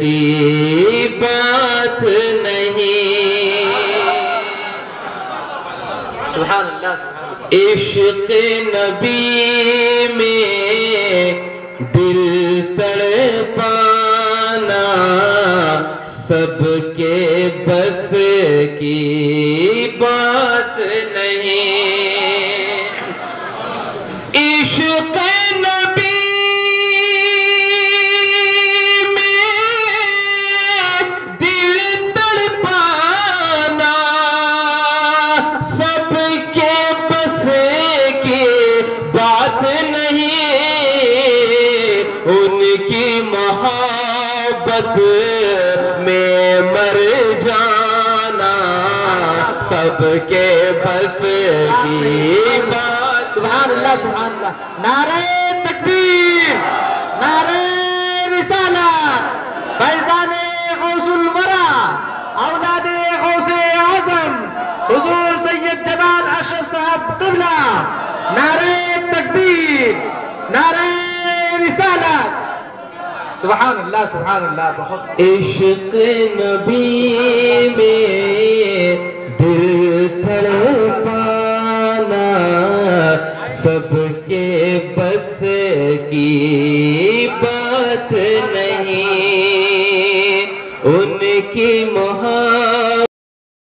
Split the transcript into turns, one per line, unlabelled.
کی بات نہیں،
سبحان اللہ۔
عشق نبی میں دل تڑپانا سب کے بس کی بات نہیں، عشق نبی میں دل تڑپانا سب کے بس کی بات نہیں، ان کی محبت میں مر جانا سب کے بس کی بات۔
سبحان اللہ سبحان اللہ۔ نعرہ تکبیر، نعرہ رسالت، فیضان غوث الورا، اولاد غوث اعظم حضور سید جمال اشرف صاحب قبلہ، نعرہ تکبیر، نعرہ رسالت۔ سبحان اللہ سبحان اللہ۔ بہت
عشق نبی میں دل تڑپانا سب کے بس کی